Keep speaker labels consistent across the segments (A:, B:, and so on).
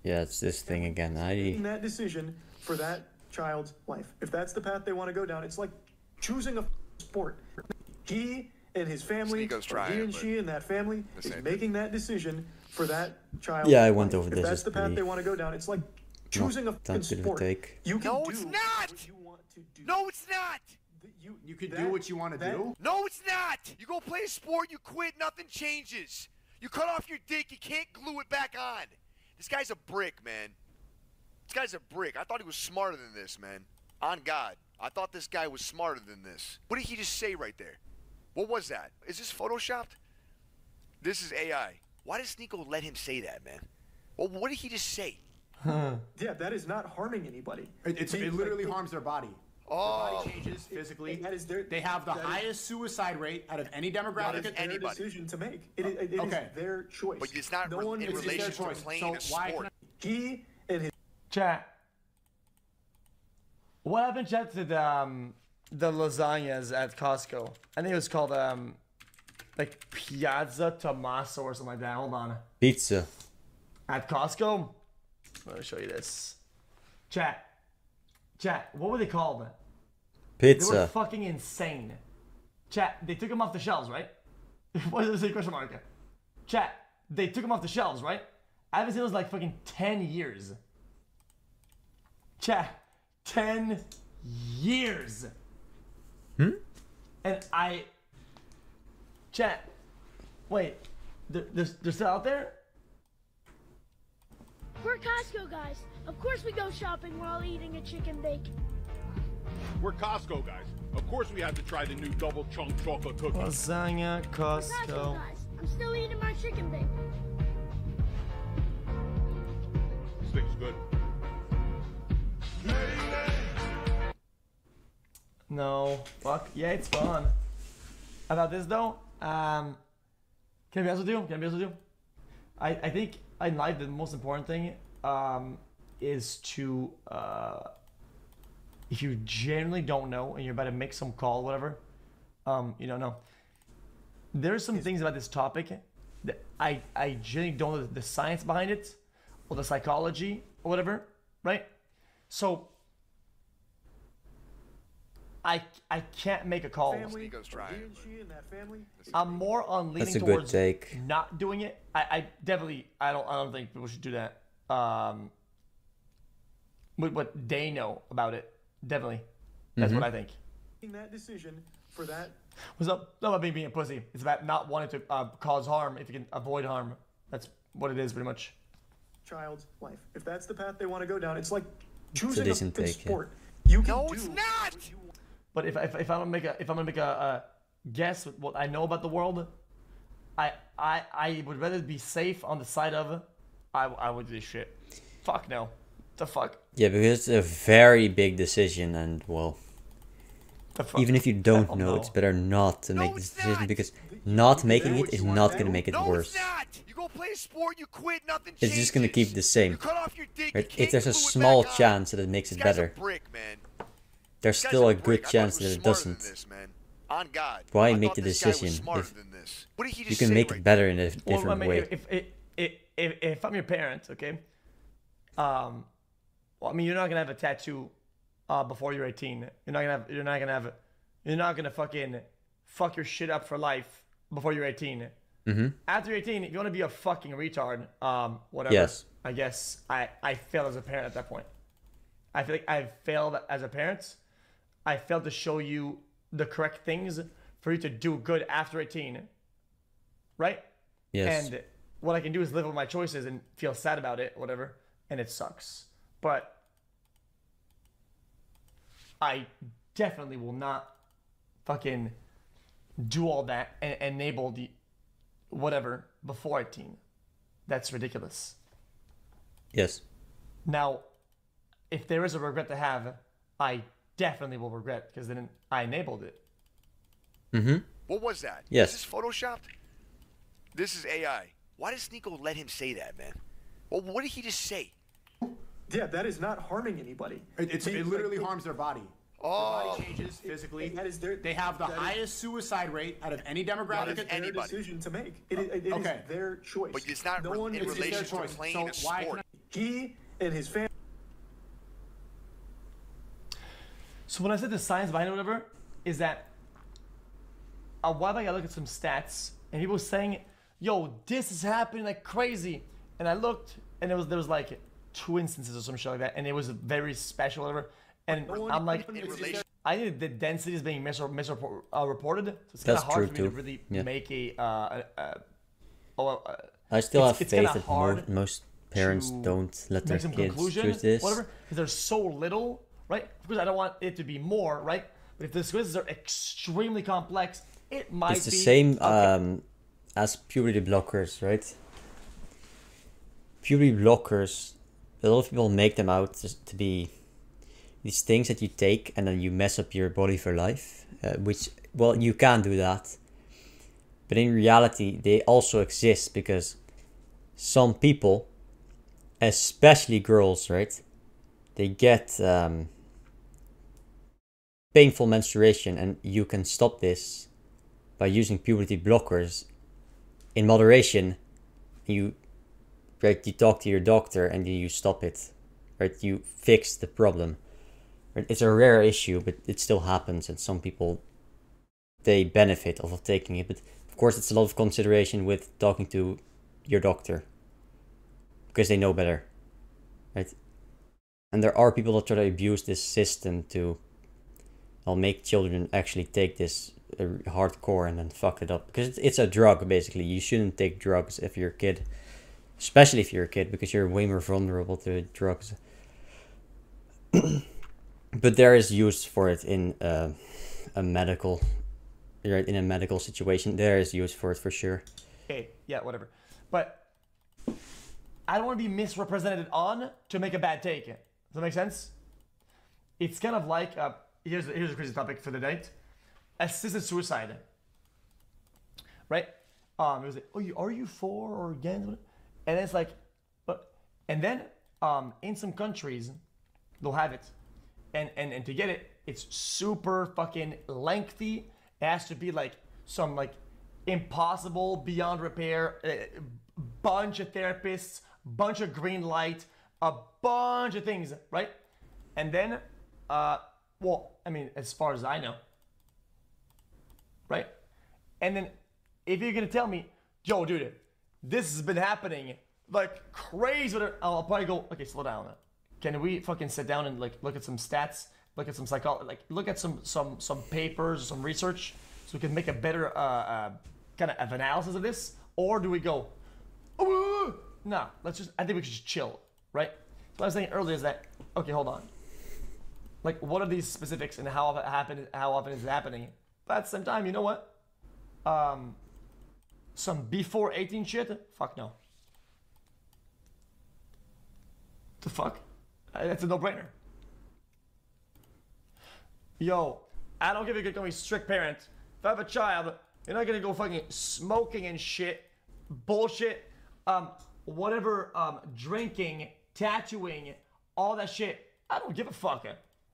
A: Yeah, it's this thing again.
B: Making that decision for that child's life. If that's the path they want to go down, it's like choosing a sport. He and his family, or he and she and that family is making that decision for that child's
A: Yeah, I went
B: life.
A: over
B: If
A: this.
B: that's the path they want to go down, it's like choosing a sport. You can
C: no, it's not.
B: You want to do.
C: No, it's not.
D: You can do what you want to do?
C: No, it's not. You go play a sport, you quit, nothing changes. You cut off your dick, you can't glue it back on. This guy's a brick, man. This guy's a brick. I thought he was smarter than this, man. On God. I thought this guy was smarter than this. What did he just say right there? What was that? Is this photoshopped? This is AI. Why does Sneeko let him say that, man? Well, what did he just say?
B: Yeah, that is not harming anybody.
D: It literally harms their body.
C: Oh.
D: Their body changes physically. They have the highest suicide rate out of any demographic.
B: That is their decision to make. It is their choice.
C: But it's not
B: no one
C: in relation to playing a sport.
B: He and his...
E: Chat. What happened, chat, to the lasagnas at Costco? I think it was called like Piazza Tommaso or something like that. Hold on.
A: Pizza.
E: At Costco? Let me show you this. Chat. Chat, what were they called?
A: Pizza.
E: They were fucking insane. Chat, they took them off the shelves, right? What does it say, question mark? Chat, they took them off the shelves, right? I haven't seen those like fucking 10 years. Chat, 10 years. And Chat, wait, they're still out there?
F: We're Costco guys. Of course we go shopping while eating a chicken bake.
G: We're Costco guys. Of course we have to try the new double chunk chocolate cookie.
E: Lasagna, Costco.
F: We're Costco guys. I'm still eating my chicken bake.
G: This thing's good.
E: No. Fuck. Yeah, it's fun. About this though, can I be honest with you? I think in life the most important thing is to if you genuinely don't know and you're about to make some call or whatever, you don't know. There's some things about this topic that I genuinely don't know the science behind it or the psychology or whatever, right? So I can't make a call. I'm more on leaning towards not doing it. I definitely I don't think people should do that. With what they know about it, definitely. That's what I think.
B: That decision for that.
E: What's up? Not about being a pussy. It's about not wanting to cause harm if you can avoid harm. That's what it is, pretty much.
B: Child's life. If that's the path they want to go down, it's like choosing a sport.
C: Yeah. You can it's not.
E: But if I'm gonna make a guess with what I know about the world, I would rather be safe on the side of I would do this shit. Fuck no. The fuck.
A: Yeah, because it's a very big decision, and well, even if you don't know, it's better not to make this decision because not making it is not gonna make it worse.
C: You go play a sport, you quit, nothing changes.
A: It's just gonna keep the same.
C: You cut off your dick,
A: right? If there's a small chance that it makes it better, there's still a good chance that it doesn't.
C: On God.
A: Why make the decision if you can make it better in a different way?
E: If I'm your parent, okay, well, I mean, you're not gonna have a tattoo before you're 18. You're not gonna fucking fuck your shit up for life before you're 18. After you're 18, if you want to be a fucking retard, whatever.
A: Yes.
E: I guess I failed as a parent at that point. I feel like I've failed as a parent. I failed to show you the correct things for you to do good after 18. Right?
A: Yes.
E: And what I can do is live with my choices and feel sad about it, whatever, and it sucks. But I definitely will not fucking do all that and enable the whatever before 18. That's ridiculous.
A: Yes.
E: Now, if there is a regret to have, I definitely will regret because then I enabled it.
C: What was that?
A: Yes.
C: Is this photoshopped? This is AI. Why does Sneeko let him say that, man? Well, what did he just say?
B: Yeah, that is not harming anybody.
D: It literally harms their body.
C: Oh.
D: Their body changes physically. They have the highest suicide rate out of any demographic.
B: That is their decision to make. It is their choice.
C: But it's not
B: no one
C: in relation to playing a sport.
B: He and his family.
E: So when I said the science behind it, whatever, is that a while back I looked at some stats and people were saying, "Yo, this is happening like crazy," and I looked and there was like 2 instances or some shit like that, and it was very special, whatever. And I'm like, I think the density is being misreported, so it's kind of hard for me to really make
A: I still have faith that most parents don't let their kids choose this.
E: Whatever, because there's so little, right? Because I don't want it to be more, right? But if the quizzes are extremely complex, it might be...
A: It's the same as puberty blockers, right? Puberty blockers, a lot of people make them out to be these things that you take and then you mess up your body for life, which, well, you can do that. But in reality, they also exist because some people, especially girls, right? They get painful menstruation, and you can stop this by using puberty blockers in moderation. You talk to your doctor and you stop it, right? You fix the problem. Right? It's a rare issue, but it still happens, and some people, they benefit off of taking it. But of course, it's a lot of consideration with talking to your doctor because they know better, right? And there are people that try to abuse this system to make children actually take this hardcore and then fuck it up, because it's a drug. Basically, you shouldn't take drugs if you're a kid, especially if you're a kid, because you're way more vulnerable to drugs. But there is use for it in a medical situation. There is use for it for sure.
E: Okay, yeah, whatever. But I don't want to be misrepresented on to make a bad take. Does that make sense? It's kind of like here's a crazy topic for the night: assisted suicide. Right? It was like, oh, are you for or against? And it's like, and then in some countries they'll have it, and to get it, it's super fucking lengthy. It has to be like some like impossible, beyond repair, bunch of therapists, bunch of green light, a bunch of things, right? And then, well, I mean, as far as I know, right? And then if you're gonna tell me, yo, dude, this has been happening like crazy, I'll probably go, okay, slow down. Can we fucking sit down and like look at some stats, look at some psychology, like look at some papers, some research, so we can make a better kind of analysis of this? Or do we go, oh, nah, I think we should just chill, right? What I was saying earlier is that, okay, hold on. Like, what are these specifics and how often is it happening? But at the same time, you know what? Some before 18 shit? Fuck no. The fuck? That's a no-brainer. Yo, I don't give a good, strict parent. If I have a child, you're not gonna go fucking smoking and shit, bullshit, whatever, drinking, tattooing, all that shit. I don't give a fuck.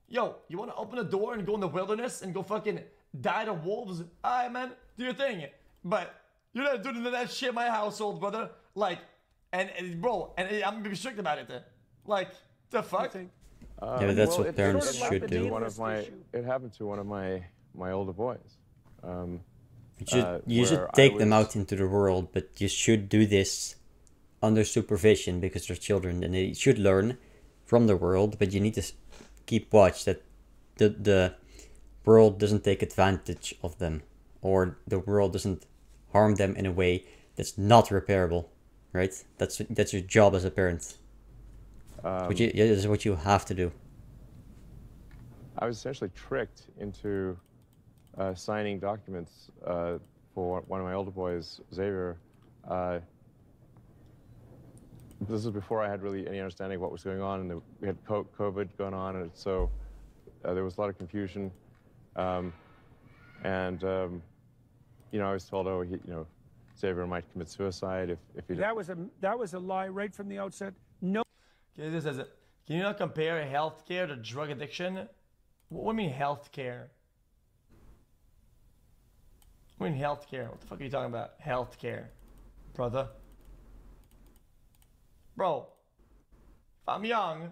E: Yo, you wanna open a door and go in the wilderness and go fucking die to wolves? Alright, man, do your thing. But you're not doing that shit in my household, brother. Like, and bro, and I'm gonna be strict about it. Like, the fuck?
A: Yeah, but that's what parents should do.
H: It happened to one of my older boys.
A: You should take them out into the world, but you should do this under supervision because they're children and they should learn from the world. But you need to keep watch that the world doesn't take advantage of them, or the world doesn't harm them in a way that's not repairable, right? That's your job as a parent. This is what you have to do.
H: I was essentially tricked into signing documents for one of my older boys, Xavier. This was before I had really any understanding of what was going on, and we had COVID going on, and so there was a lot of confusion. You know, I was told, oh, Xavier might commit suicide if he.
I: That was a lie right from the outset. No.
E: Okay, this is it. Can you not compare healthcare to drug addiction? What do you mean healthcare? What do you mean healthcare? What the fuck are you talking about? Healthcare, brother. Bro, I'm young,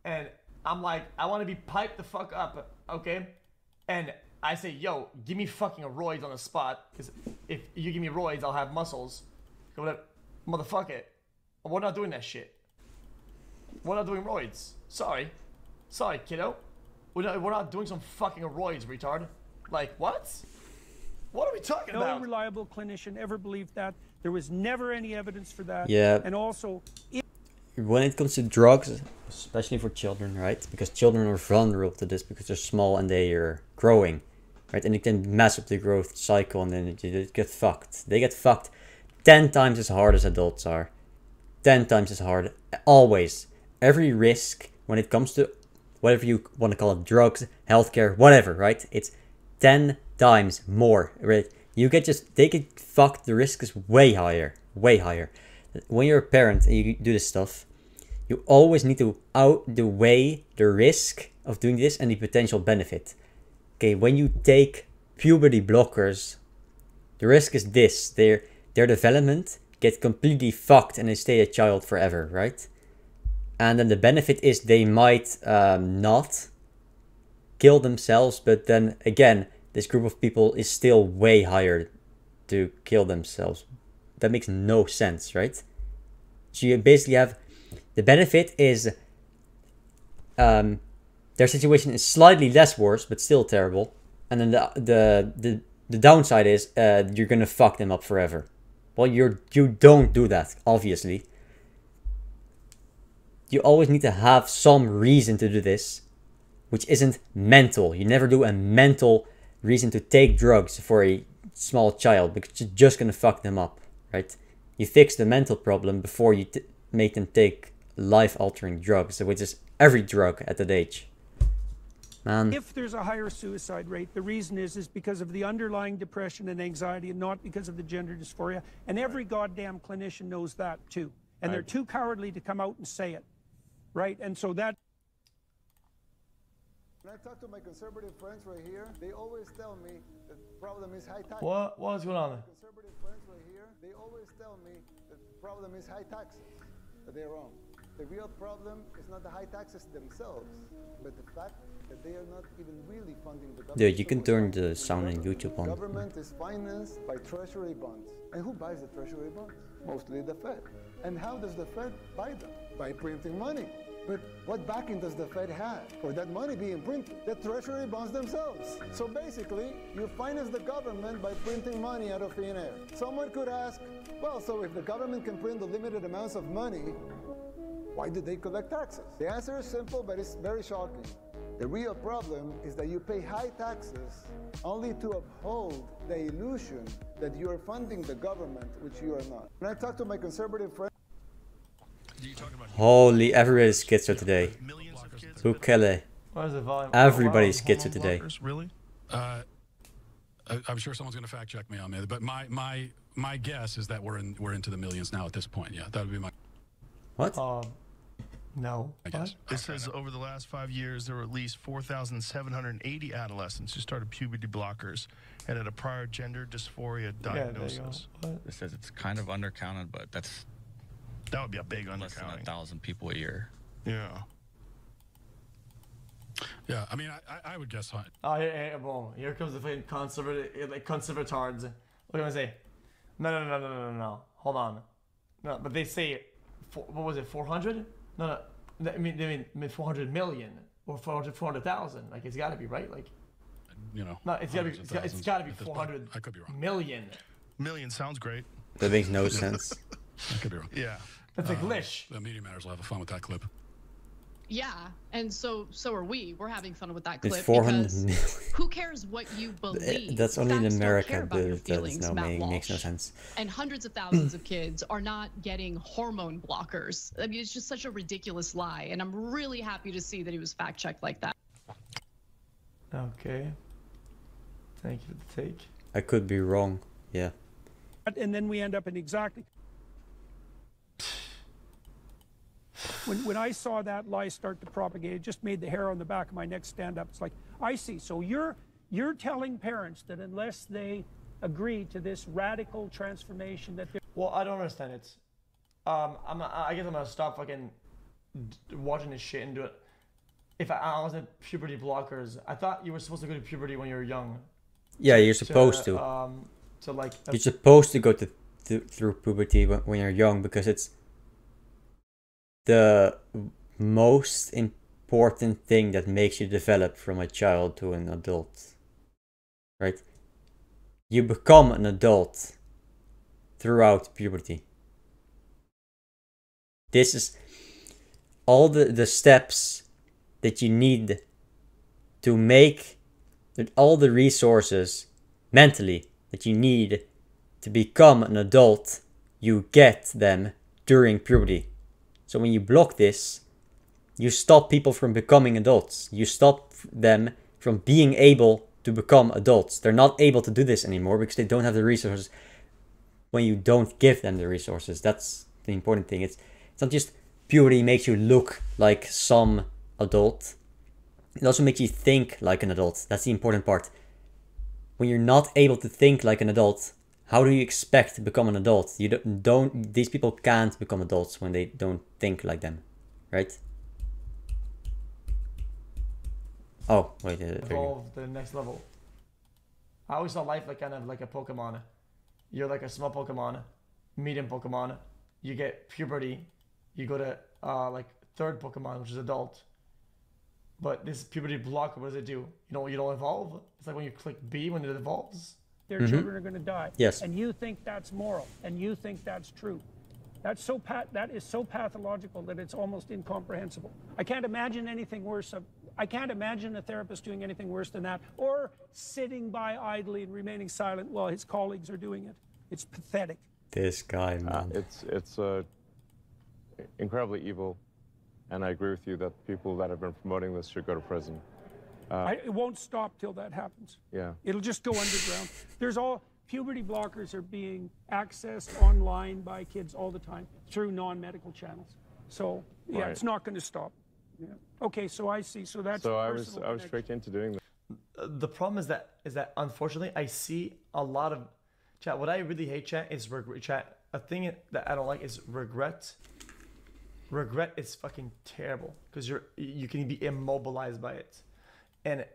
E: and I'm like, I want to be piped the fuck up, okay? And I say, yo, give me fucking roids on the spot, because if you give me roids, I'll have muscles. Motherfucker, we're not doing that shit. We're not doing roids. Sorry, kiddo. We're not doing some fucking roids, retard. Like, what? What are we talking about?
I: No reliable clinician ever believed that. There was never any evidence for that.
A: Yeah.
I: And also,
A: when it comes to drugs, especially for children, right? Because children are vulnerable to this because they're small and they are growing, right? And it can mess up the growth cycle, and then they get fucked. They get fucked 10 times as hard as adults are. 10 times as hard. Always. Every risk when it comes to whatever you want to call it, drugs, healthcare, whatever, right? It's 10 times more, right? They get fucked. The risk is way higher. Way higher. When you're a parent and you do this stuff, you always need to outweigh the risk of doing this and the potential benefit. Okay, when you take puberty blockers, the risk is this: their development gets completely fucked and they stay a child forever, right? And then the benefit is they might not kill themselves, but then again, this group of people is still way higher to kill themselves. That makes no sense, right? So you basically have the benefit is their situation is slightly less worse, but still terrible. And then the downside is you're gonna fuck them up forever. Well, you don't do that, obviously. You always need to have some reason to do this, which isn't mental. You never do a mental reason to take drugs for a small child because you're just gonna fuck them up, right? You fix the mental problem before you make them take life-altering drugs, which is every drug at that age. Man.
I: If there's a higher suicide rate, the reason is because of the underlying depression and anxiety and not because of the gender dysphoria. And every goddamn clinician knows that too. And they're too cowardly to come out and say it. Right? And so that...
J: When I talk to my conservative friends right here, they always tell me the problem is high taxes.
E: What's going on?
J: Conservative friends right here, they always tell me the problem is high taxes. But they're wrong. The real problem is not the high taxes themselves, but the fact that they are not even really funding the government.
A: Dude, you can turn the sound in YouTube on.
J: The government is financed by treasury bonds. And who buys the treasury bonds? Mostly the Fed. And how does the Fed buy them? By printing money. But what backing does the Fed have for that money being printed? The treasury bonds themselves. So basically, you finance the government by printing money out of thin air. Someone could ask, well, so if the government can print the limited amounts of money, why do they collect taxes? The answer is simple, but it's very shocking. The real problem is that you pay high taxes only to uphold the illusion that you are funding the government, which you are not. When I talk to my conservative friends,
A: holy, everybody's schizo today. Bukele.
E: Where's the volume?
A: Everybody's schizo today.
K: Really? I'm sure someone's going to fact check me on that, but my guess is that we're into the millions now at this point. Yeah, that would be my.
A: What?
E: No.
K: I guess.
L: It says over the last 5 years, there were at least 4,780 adolescents who started puberty blockers and had a prior gender dysphoria diagnosis.
M: It says it's kind of undercounted, but that
L: would be a big undercounting.
M: Less than 1,000 people a year.
L: Yeah.
K: Yeah, I mean, I would guess.
E: Oh, well, here comes the fucking conservatards. What do I say? No. Hold on. No, but they say, what was it, 400? No. I mean 400 million or 400,000. Like, it's got to be right. Like,
K: you know.
E: No, it's got to be 400
K: I could be wrong.
E: million.
L: Million sounds great.
A: That makes no sense.
K: I could be wrong.
L: Yeah.
E: That's a glitch.
K: The Media Matters will have fun with that clip.
N: Yeah, and so are we. We're having fun with that clip.
A: It's 400
N: because
A: million.
N: Who cares what you believe?
A: That's only in
N: Facts don't
A: America,
N: care about your
A: but
N: feelings, Matt
A: makes no
N: Walsh.
A: sense.
N: And hundreds of thousands of kids are not getting hormone blockers. I mean, it's just such a ridiculous lie, and I'm really happy to see that he was fact-checked like that.
E: Okay. Thank you for the take.
A: I could be wrong. Yeah.
I: And then we end up in exactly... When I saw that lie start to propagate, it just made the hair on the back of my neck stand up. It's like, I see. So you're telling parents that unless they agree to this radical transformation that they're...
E: Well, I don't understand it. I guess I'm gonna stop fucking watching this shit and do it. If I was in puberty blockers, I thought you were supposed to go to puberty when you were young.
A: Yeah, you're supposed to.
E: So like
A: you're supposed to go through puberty when you're young, because it's the most important thing that makes you develop from a child to an adult, right? You become an adult throughout puberty. This is all the steps that you need to make, all the resources mentally that you need to become an adult, you get them during puberty. So when you block this, you stop people from becoming adults. You stop them from being able to become adults. They're not able to do this anymore because they don't have the resources when you don't give them the resources. That's the important thing. It's not just puberty makes you look like some adult. It also makes you think like an adult. That's the important part. When you're not able to think like an adult, how do you expect to become an adult? You don't these people can't become adults when they don't think like them, right? Oh, wait.
E: Evolve to the next level. I always saw life like kind of like a Pokemon. You're like a small Pokemon, medium Pokemon. You get puberty. You go to like third Pokemon, which is adult. But this puberty blocker, what does it do? You don't evolve. It's like when you click B when it evolves.
I: Their children are going to die.
A: Yes.
I: And you think that's moral, and you think that's true. That is so pathological that it's almost incomprehensible. I can't imagine anything worse. I can't imagine a therapist doing anything worse than that, or sitting by idly and remaining silent while his colleagues are doing it. It's pathetic.
A: This guy, man.
H: It's incredibly evil, and I agree with you that people that have been promoting this should go to prison.
I: It won't stop till that happens.
H: Yeah.
I: It'll just go underground. Puberty blockers are being accessed online by kids all the time through non-medical channels. So yeah, It's not going to stop. Yeah. Okay, so I see. So that's.
H: So I was tricked into doing this.
E: The problem is that unfortunately I see a lot of chat. What I really hate, chat, is chat. A thing that I don't like is regret. Regret is fucking terrible because you can be immobilized by it. And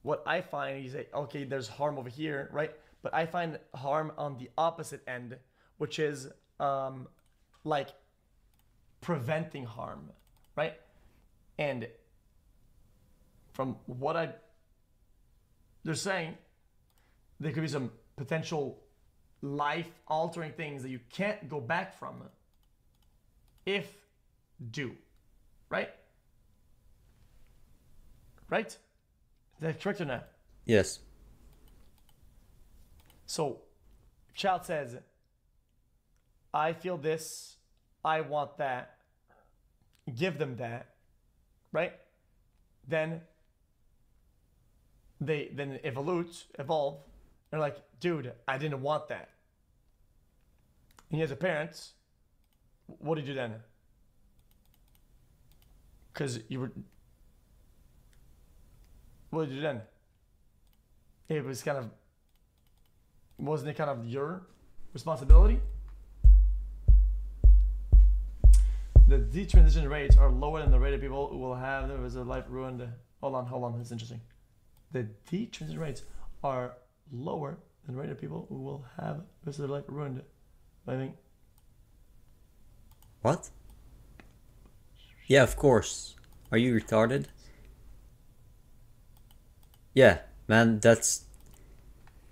E: what I find is that, okay, there's harm over here, right? But I find harm on the opposite end, which is like preventing harm, right? And from what they're saying, there could be some potential life-altering things that you can't go back from if do, right? Right? Is that correct or not?
A: Yes.
E: So, child says, I feel this, I want that, give them that, right? Then they evolve, they're like, dude, I didn't want that. And as a parent, what did you do then? Because you were, what did you do then? It was kind of, wasn't it kind of your responsibility? The detransition rates are lower than the rate of people who will have their life ruined. Hold on, that's interesting. The detransition rates are lower than the rate of people who will have their life ruined. I think.
A: What? Yeah, of course. Are you retarded? Yeah, man, that's...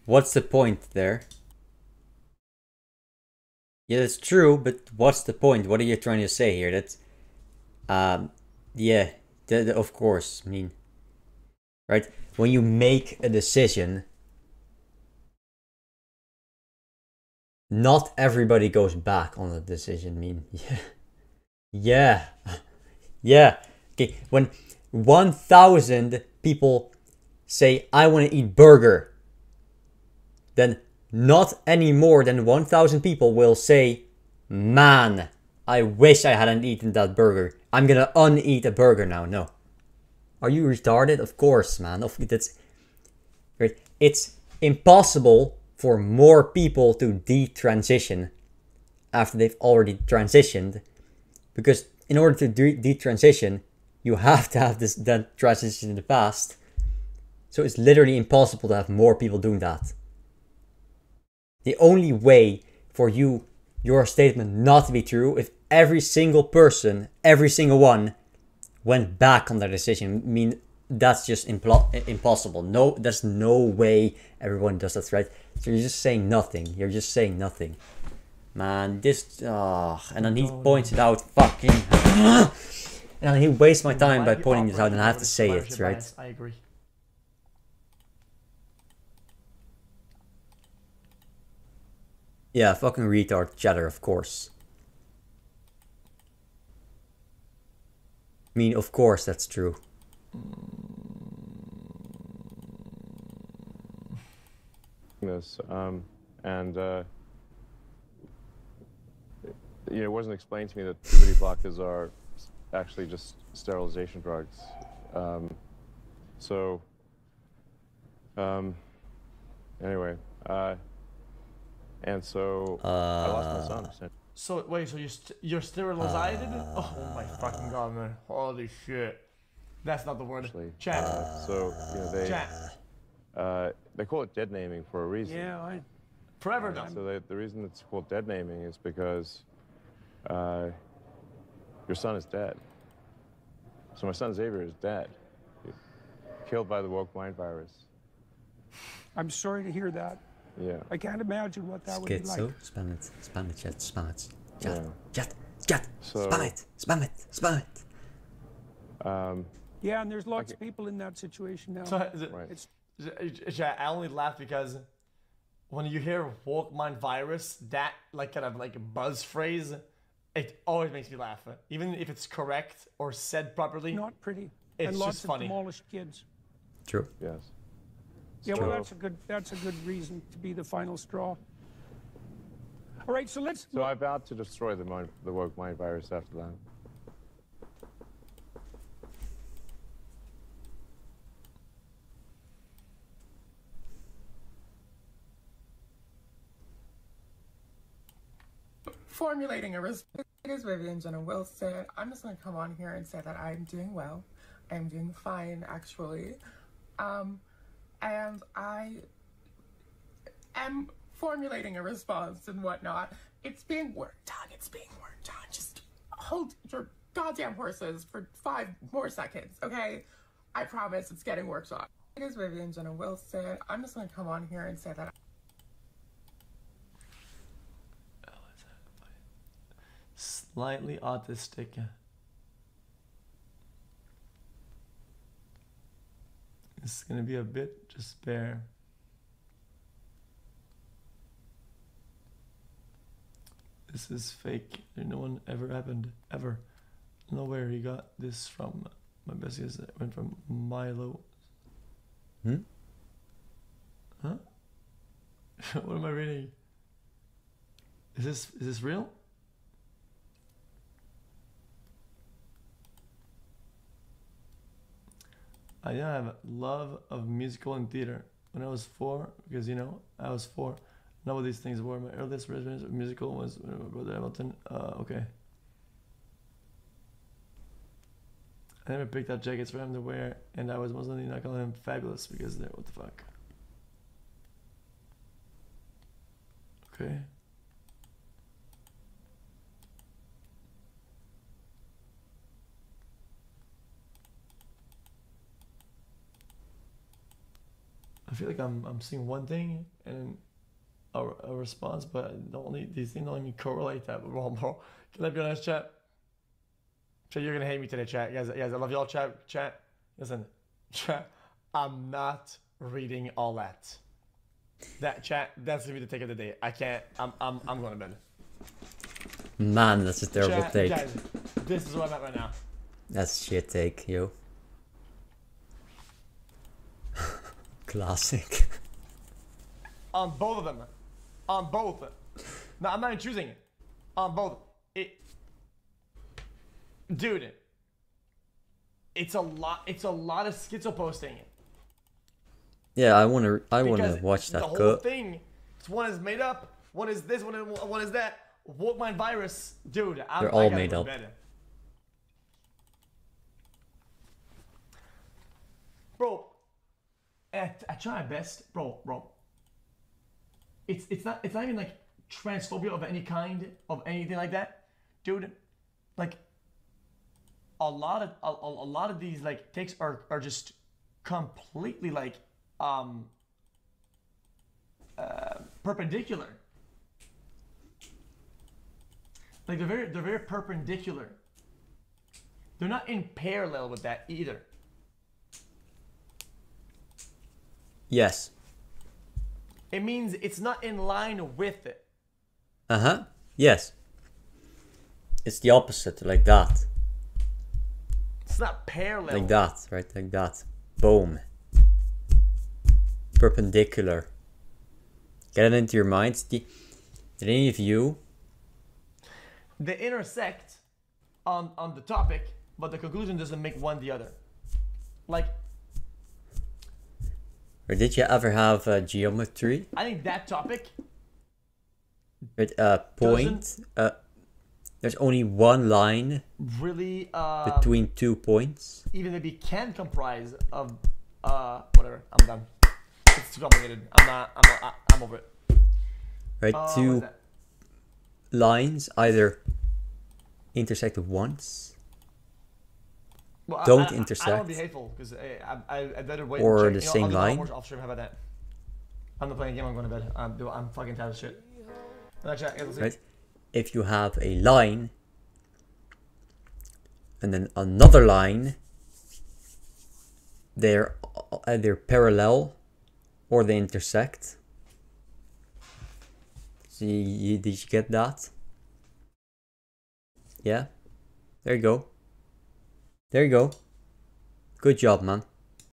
A: What's the point there? Yeah, that's true, but what's the point? What are you trying to say here? That's... yeah, of course, I mean... Right? When you make a decision... Not everybody goes back on the decision, I mean... Yeah. Yeah. Okay, when 1,000 people say, I want to eat burger, then not any more than 1,000 people will say, man, I wish I hadn't eaten that burger. I'm gonna uneat a burger now. No. Are you retarded? Of course, man. It's impossible for more people to detransition after they've already transitioned, because in order to detransition, you have to have that transition in the past. So it's literally impossible to have more people doing that. The only way for your statement not to be true, if every single person, every single one, went back on their decision. I mean, that's just impossible. No, there's no way everyone does that, right? So you're just saying nothing. You're just saying nothing. Man, this... and then he points it out, fucking... and then he wastes my time by pointing this out, and I have to say it, right?
E: I agree.
A: Yeah, fucking retard chatter, of course. I mean, of course that's true.
H: This it wasn't explained to me that puberty blockers are actually just sterilization drugs. Anyway, and so I lost my son.
E: So wait, so you're sterilized? Oh my fucking god, man! Holy shit! That's not the word. Chat.
H: They call it dead naming for a reason.
I: Yeah,
E: forever done.
H: So the reason it's called dead naming is because your son is dead. So my son Xavier is dead, killed by the woke mind virus.
I: I'm sorry to hear that.
H: Yeah.
I: I can't imagine what that would be like.
A: Spam it, chat, spam it. Chat,
H: So,
A: spam it.
I: Yeah, and there's lots of people in that situation now.
E: So I only laugh because when you hear woke mind virus, that kind of a buzz phrase, it always makes me laugh. Even if it's correct or said properly.
I: Not pretty.
E: It's
I: and
E: just
I: lots
E: funny.
I: of demolished kids.
A: True.
H: Yes.
I: Yeah, well, that's a good reason to be the final straw. All right, so let's.
H: So I vowed to destroy the woke mind virus after that.
O: Formulating a response. It is Vivian Jenna Wilson. I'm just going to come on here and say that I'm doing well. I'm doing fine, actually. And I am formulating a response and whatnot. It's being worked on. It's being worked on. Just hold your goddamn horses for 5 more seconds, okay? I promise it's getting worked on. It is Vivian Jenna Wilson. I'm just going to come on here and say that.
E: Slightly autistic. It's gonna be a bit just bare. This is fake. No one ever happened. Ever. Know where he got this from. My best guess it went from Milo. Huh? What am I reading? Is this real? I have love of musical and theater. When I was 4, because I was 4. None of these things were. My earliest reference of musical was Brother Hamilton. Okay. I never picked out jackets for him to wear, and I was mostly not calling him fabulous because they're what the fuck. Okay. I feel like I'm seeing one thing and a response, but these things don't even correlate that well, bro. Can I be honest, chat? Chat, you're gonna hate me today, chat. Guys, I love y'all, chat. Listen, chat, I'm not reading all that. That chat, that's gonna be the take of the day. I can't. I'm going to bed.
A: Man, that's a terrible take.
E: Guys, this is where I'm at right now.
A: That's shit take, yo. Classic.
E: On both of them. On both. No, I'm not even choosing it. On both. Dude. It's a lot of schizo posting.
A: Yeah, I wanna watch that
E: the whole
A: cut.
E: thing. One is made up. One is this. One is that. Woke mind virus, dude.
A: They're all made up.
E: I try my best, bro. It's not even like transphobia of any kind, of anything like that, dude. Like a lot of these like takes are just completely like perpendicular. Like they're very perpendicular. They're not in parallel with that either.
A: Yes.
E: It means it's not in line with it.
A: Uh-huh. Yes. It's the opposite, like that.
E: It's not parallel.
A: Like that, right? Like that. Boom. Perpendicular. Get it into your minds. Did any of you...
E: They intersect on the topic, but the conclusion doesn't make one the other. Like...
A: Or did you ever have geometry?
E: I think that topic...
A: Right, point... there's only one line
E: really
A: between 2 points.
E: Even maybe can comprise of whatever. I'm done. It's too complicated. I'm over it.
A: Right, 2 lines either intersect once, don't intersect,
E: I don't want to be hateful because I'd better wait.
A: Or
E: and check.
A: the same line.
E: Off stream. How about that? I'm not playing a game. I'm going to bed. I'm fucking tired of shit.
A: Right. If you have a line and then another line, they're either parallel or they intersect. So did you get that? Yeah. There you go. There you go. Good job, man.